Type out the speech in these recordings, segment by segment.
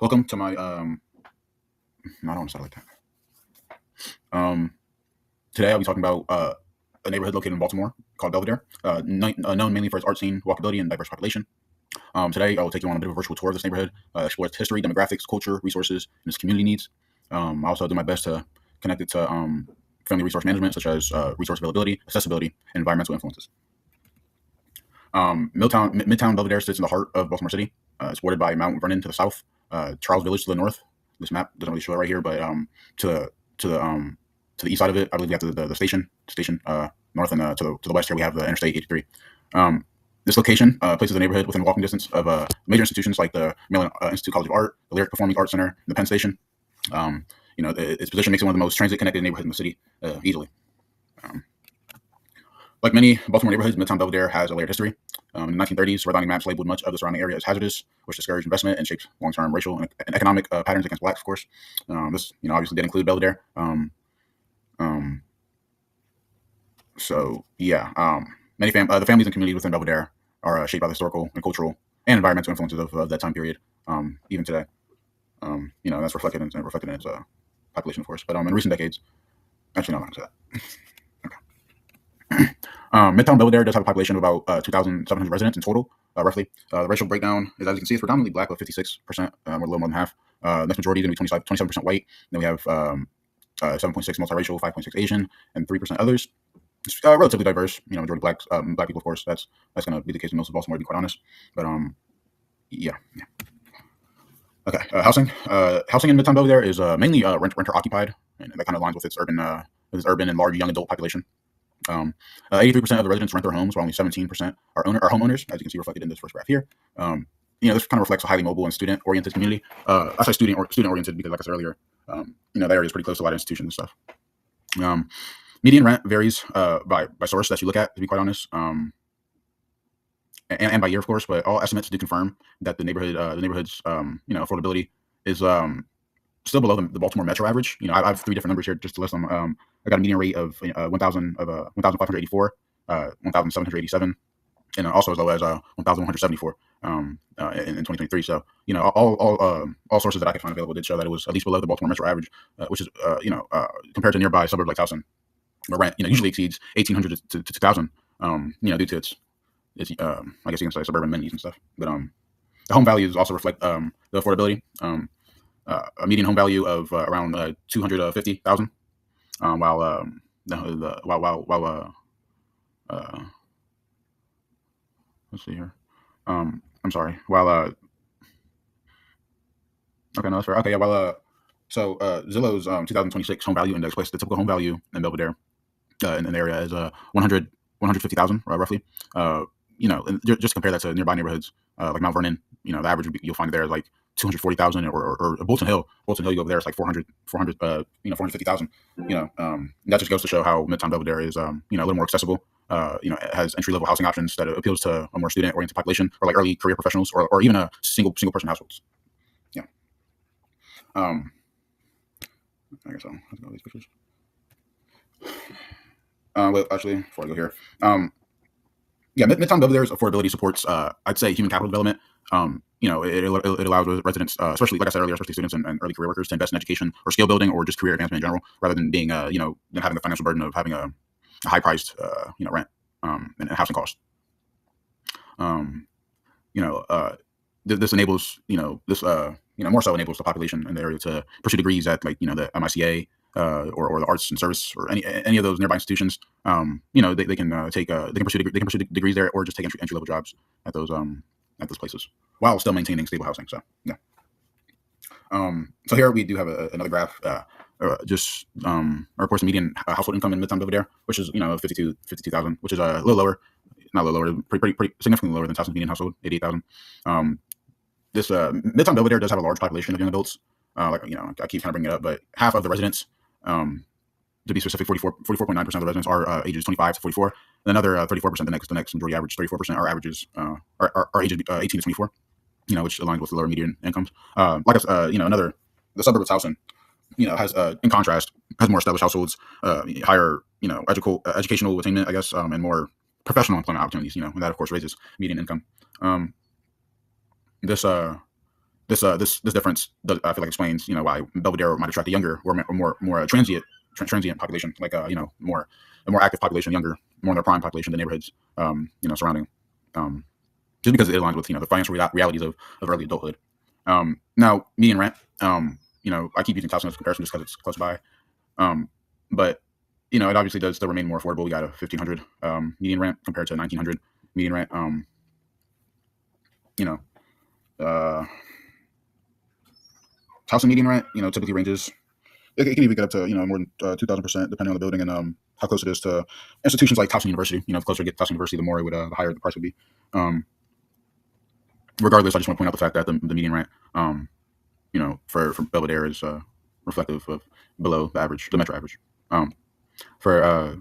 Welcome to my no, I don't want to start like that. Today I'll be talking about a neighborhood located in Baltimore called Belvedere, known mainly for its art scene, walkability, and diverse population. Today I will take you on a bit of a virtual tour of this neighborhood, explore its history, demographics, culture, resources, and its community needs. I also do my best to connect it to family resource management, such as resource availability, accessibility, and environmental influences. Midtown Belvedere sits in the heart of Baltimore City. It's bordered by Mount Vernon to the south, Charles Village to the north. This map doesn't really show it right here, but to to the to the east side of it, I believe we have the station north, and to the west here we have the Interstate 83. This location places the neighborhood within walking distance of major institutions like the Maryland Institute College of Art, the Lyric Performing Arts Center, and the Penn Station. Its position makes it one of the most transit-connected neighborhoods in the city easily. Um, like many Baltimore neighborhoods, Midtown Belvedere has a layered history. In the 1930s, redlining maps labeled much of the surrounding area as hazardous, which discouraged investment and shaped long-term racial and economic patterns against blacks, of course. This, obviously did include Belvedere. Um, so, yeah, the families and communities within Belvedere are shaped by the historical and cultural and environmental influences of that time period, even today. That's reflected in its population, of course. But in recent decades, actually, no, I'm not going to say that. Okay. Midtown Belvedere does have a population of about 2,700 residents in total, roughly. The racial breakdown is, as you can see, it's predominantly black, with 56%, or a little more than half. Next majority is going to be 27% white. Then we have 7.6 multiracial, 5.6 Asian, and 3% others. It's relatively diverse. Majority blacks, black people, of course. That's going to be the case in most of Baltimore, to be quite honest. But yeah. Okay. Housing in Midtown Belvedere is mainly renter occupied, and that kind of aligns with its urban and large young adult population. 83% of the residents rent their homes, while only 17% are homeowners, as you can see reflected in this first graph here. This kind of reflects a highly mobile and student-oriented community. I say student-oriented because, like I said earlier, that area is pretty close to a lot of institutions and stuff. Median rent varies by source that you look at, to be quite honest, and by year, of course. But all estimates do confirm that the neighborhood's affordability is still below the Baltimore metro average. I have three different numbers here just to list them. I got a median rate of 1,584, 1,787, and also as low as 1,174 in 2023. So all sources that I could find available did show that it was at least below the Baltimore metro average, which is compared to nearby suburbs like Towson, where rent usually exceeds 1,800 to 2,000. Due to its I guess you can say suburban amenities and stuff. But the home values also reflect the affordability. A median home value of around 250,000, while let's see here. I'm sorry. Okay, no, that's fair. Okay, yeah. Zillow's 2026 home value index placed the typical home value in Belvedere in the area is 150,000 roughly. And just compare that to nearby neighborhoods like Mount Vernon. The average you'll find there is like 240,000, or Bolton Hill. You go over there, it's like 450,000. That just goes to show how Midtown Belvedere is, a little more accessible. It has entry level housing options that appeals to a more student oriented population, or like early career professionals, or even a single person households. Yeah. I guess I'll have to go these pictures. Actually, before I go here, Midtown Belvedere's affordability supports, I'd say, human capital development. It allows residents, especially, like I said earlier, especially students and early career workers, to invest in education or skill building or just career advancement in general, rather than being, than having the financial burden of having a high priced, rent and housing cost. This enables, more so enables the population in the area to pursue degrees at, like, the MICA, or the arts and service, or any of those nearby institutions. They can pursue degrees there, or just take entry level jobs at those places while still maintaining stable housing. So yeah. So here we do have another graph. Reports the median household income in Midtown Belvedere, which is 52,000, which is a little lower, not a little lower, pretty significantly lower than Towson's median household, 88,000. This Midtown Belvedere does have a large population of young adults. I keep kind of bringing it up, but half of the residents, to be specific, 44.9% of the residents are ages 25 to 44. And another 34%, the next majority average, 34% are ages 18 to 24. Which aligns with the lower median incomes. The suburb of Towson, has in contrast has more established households, higher educational attainment, I guess, and more professional employment opportunities. And that of course raises median income. This this difference does, I feel like explains why Belvedere might attract a younger or more transient population, like more a more active population, younger, more in their prime population than neighborhoods surrounding, just because it aligns with the financial realities of early adulthood. Now median rent, I keep using Towson as a comparison just because it's close by, but it obviously does still remain more affordable. We got a 1,500 median rent compared to 1,900 median rent. You know, uh, House and median rent, typically ranges. It can even get up to more than 2,000% depending on the building and how close it is to institutions like Towson University. The closer you get to Towson University, the more it would the higher the price would be. Regardless, I just want to point out the fact that the median rent, for Belvedere is reflective of below the average, the metro average. For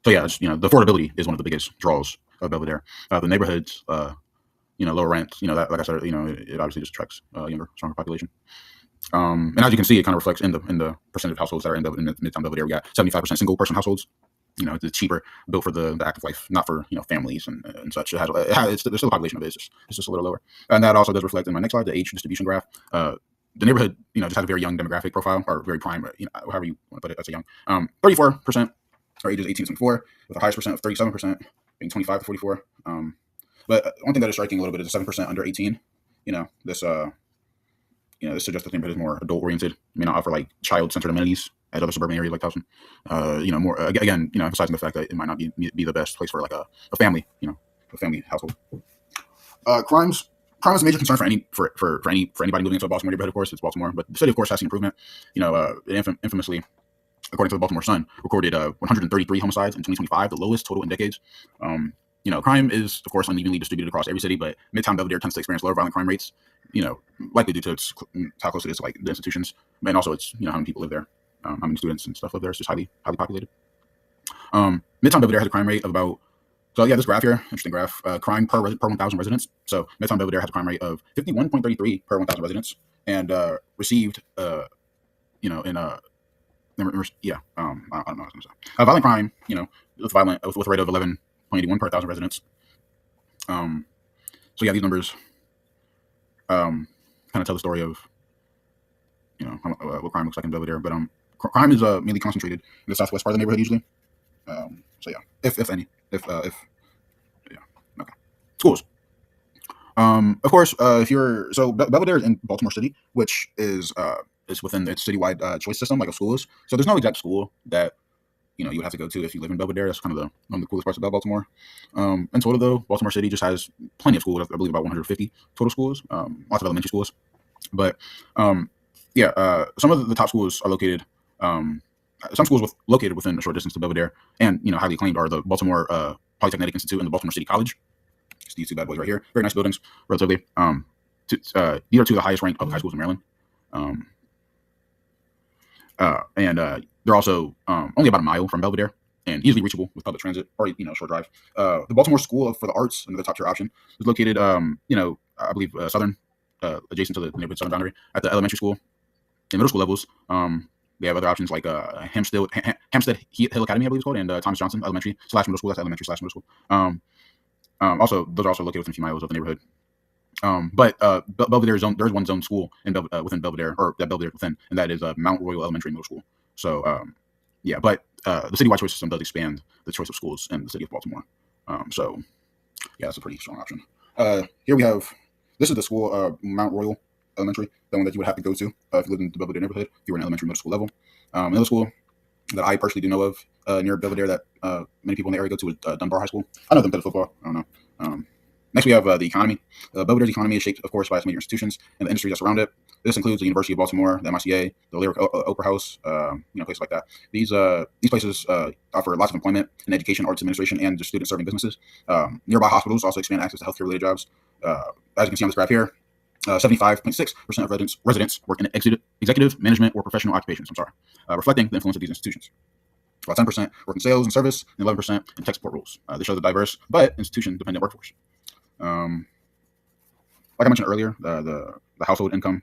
So yeah, the affordability is one of the biggest draws of Belvedere. The neighborhoods, lower rent, that, like I said, it obviously just attracts a younger, stronger population. And as you can see, it kind of reflects in the percentage of households that are in Midtown Belvedere. We got 75% single person households. It's cheaper, built for the active life, not for families and such. There's still a population of it. It's just a little lower, and that also does reflect in my next slide, the age distribution graph. The neighborhood, just has a very young demographic profile, or very prime, however you want to put it. That's a young. 34% are ages 18 to 24, with the highest percent of 37% being 25 to 44. But one thing that is striking a little bit is the 7% under 18. This this suggests that the neighborhood is more adult oriented. May not offer like child centered amenities at other suburban areas like Towson. More again, emphasizing the fact that it might not be the best place for like a family, a family household. Crime is a major concern for anybody moving into a Baltimore neighborhood. Of course, it's Baltimore, but the city, of course, has seen improvement. Infamously, according to the Baltimore Sun, recorded 133 homicides in 2025, the lowest total in decades. Crime is, of course, unevenly distributed across every city, but Midtown Belvedere tends to experience lower violent crime rates, likely due to how close it is to like the institutions, and also it's, how many people live there, how many students and stuff live there. It's just highly populated. Midtown Belvedere has a crime rate of about, so yeah, this graph here, interesting graph, crime per 1,000 residents. So Midtown Belvedere has a crime rate of 51.33 per 1,000 residents, and received, I don't know what I was going to say. Violent crime, with a rate of 11.81 per 1,000 residents. So yeah, these numbers kind of tell the story of what crime looks like in Belvedere. But crime is mainly concentrated in the southwest part of the neighborhood usually. So yeah, if any, yeah, okay. Schools. Of course, Belvedere is in Baltimore City, which is within its citywide choice system, like a school is. So there's no exact school that you would have to go to if you live in Belvedere. That's kind of one of the coolest parts about Baltimore. In total, though, Baltimore City just has plenty of schools. I believe about 150 total schools, lots of elementary schools. But some of the top schools are located. Some schools located within a short distance to Belvedere, and highly acclaimed are the Baltimore Polytechnic Institute and the Baltimore City College. Just these two bad boys right here. Very nice buildings, relatively. These are two of the highest ranked public high schools in Maryland. They're also only about a mile from Belvedere and easily reachable with public transit or short drive. The Baltimore School for the Arts, another top tier option, is located I believe southern, adjacent to the neighborhood southern boundary at the elementary school and middle school levels. They have other options like Hampstead Hill Academy, I believe it's called, and Thomas Johnson Elementary / middle school. That's elementary / middle school. Also, those are also located within a few miles of the neighborhood. But Belvedere there's one zone school within Belvedere, or that Belvedere within, and that is Mount Royal Elementary Middle School. So but the citywide choice system does expand the choice of schools in the city of Baltimore. So yeah, that's a pretty strong option. Here we have, this is the school, Mount Royal Elementary, the one that you would have to go to if you lived in the Belvedere neighborhood, if you were in elementary middle school level. Another school that I personally do know of near Belvedere that many people in the area go to is Dunbar High School. I know them because of football. I don't know. Next, we have the economy. Belvedere's economy is shaped, of course, by its major institutions and the industry that's around it. This includes the University of Baltimore, the MICA, the Lyric Opera House, places like that. These places offer lots of employment in education, arts administration, and just student-serving businesses. Nearby hospitals also expand access to healthcare-related jobs. As you can see on this graph here, 75.6% of residents work in executive, management, or professional occupations. Reflecting the influence of these institutions. About 10% work in sales and service, and 11% in tech support roles. This shows a diverse but institution-dependent workforce. Like I mentioned earlier, the household income.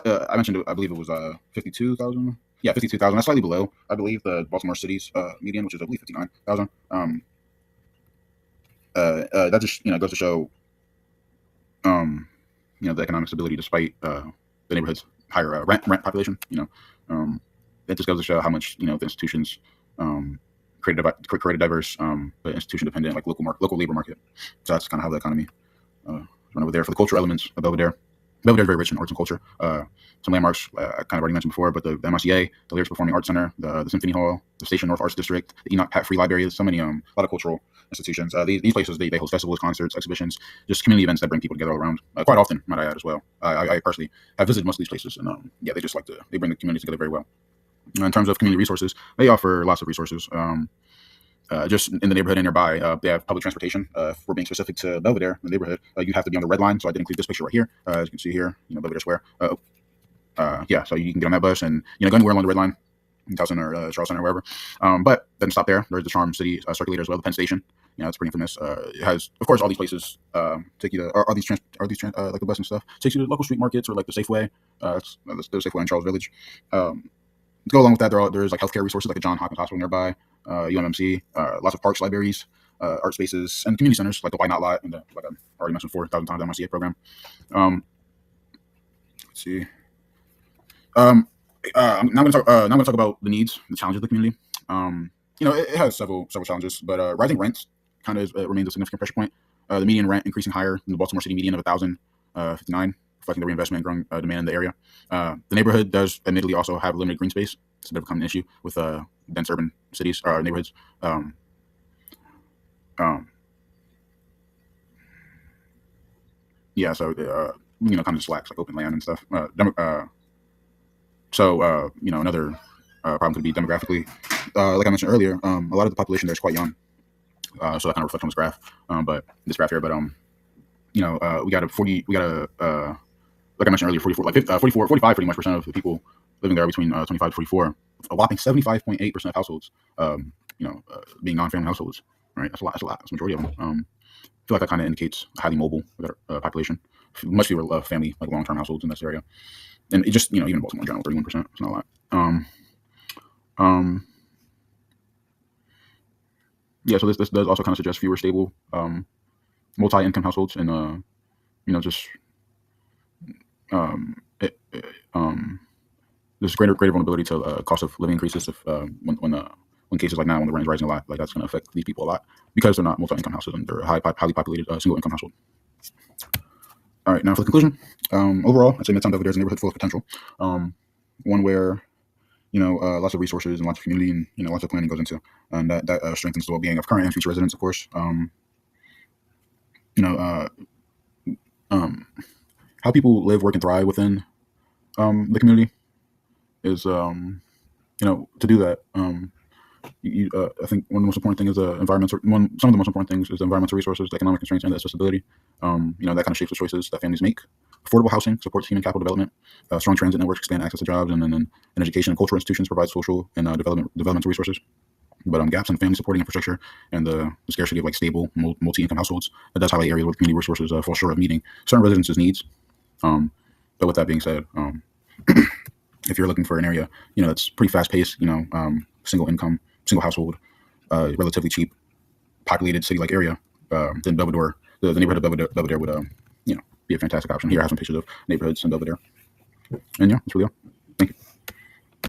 I mentioned, I believe it was 52,000. Yeah, 52,000. That's slightly below, I believe, the Baltimore City's median, which is I believe 59,000. That just goes to show the economic stability despite the neighborhood's higher rent population. It just goes to show how much the institutions created a diverse but institution dependent like local labor market. So that's kind of how the economy went over there. For the cultural elements of Belvedere. Belvedere is very rich in arts and culture. Some landmarks I kind of already mentioned before, but the MICA, the Lyrics Performing Arts Center, the Symphony Hall, the Station North Arts District, the Enoch Pat Free Library. There's so many, a lot of cultural institutions. These places, they host festivals, concerts, exhibitions, just community events that bring people together all around. Quite often, might I add as well. I personally have visited most of these places, and they just they bring the community together very well. In terms of community resources, they offer lots of resources. Just in the neighborhood and nearby, they have public transportation. If we're being specific to Belvedere, the neighborhood, you have to be on the red line. So I did include this picture right here. As you can see here, Belvedere Square. So you can get on that bus and go anywhere along the red line, in Towson or Charleston or wherever. But then stop there. There's the Charm City Circulator as well, the Penn Station. It's pretty infamous. It has, of course, all these places take you to, are these like the bus and stuff, takes you to local street markets or like the Safeway. It's the Safeway in Charles Village. To go along with that, there's like healthcare resources like the Johns Hopkins Hospital nearby, UMMC, lots of parks, libraries, art spaces, and community centers like the Why Not Lot and like I already mentioned 4,000 times, the MICA program. Let's see. Now I'm going to talk about the needs, the challenges of the community. It has several challenges, but rising rents kind of remains a significant pressure point. The median rent increasing higher than the Baltimore City median of $1,059, reflecting the reinvestment and growing demand in the area. The neighborhood does admittedly also have limited green space. It's a bit of a common issue with dense urban cities or neighborhoods. So kind of just lacks like open land and stuff. Another problem could be demographically. Like I mentioned earlier, a lot of the population there is quite young. So that kind of reflects on this graph. But this graph here, we got like I mentioned earlier, 45 pretty much percent of the people living there are between 25 to 44. A whopping 75.8% of households, being non-family households. Right, that's a lot. That's the majority of them. I feel like that kind of indicates a highly mobile population. Much fewer family, like long-term households in this area. And it just, even Baltimore in general, 31%. It's not a lot. So this does also kind of suggest fewer stable, multi-income households, and there's greater vulnerability to cost of living increases if when cases like now when the rent is rising a lot, like that's going to affect these people a lot because they're not multi-income houses and they're a highly populated single-income household. All right, now for the conclusion. Overall, I'd say Midtown Belvedere is a neighborhood full of potential. One where lots of resources and lots of community and lots of planning goes into, and that strengthens the well-being of current and future residents, of course. How people live, work, and thrive within the community is to do that. I think one of the most important things is some of the most important things is the environmental resources, the economic constraints, and the accessibility. That kind of shapes the choices that families make. Affordable housing supports human capital development. Strong transit networks expand access to jobs, and then education and cultural institutions provide social and developmental resources. But gaps in family supporting infrastructure and the scarcity of like stable multi-income households, that does highlight areas where community resources fall short of meeting certain residents' needs. But with that being said, if you're looking for an area that's pretty fast-paced, single income, single household, relatively cheap, populated city-like area, then Belvedere, the neighborhood of Belvedere would be a fantastic option. Here I have some pictures of neighborhoods in Belvedere, and that's really all.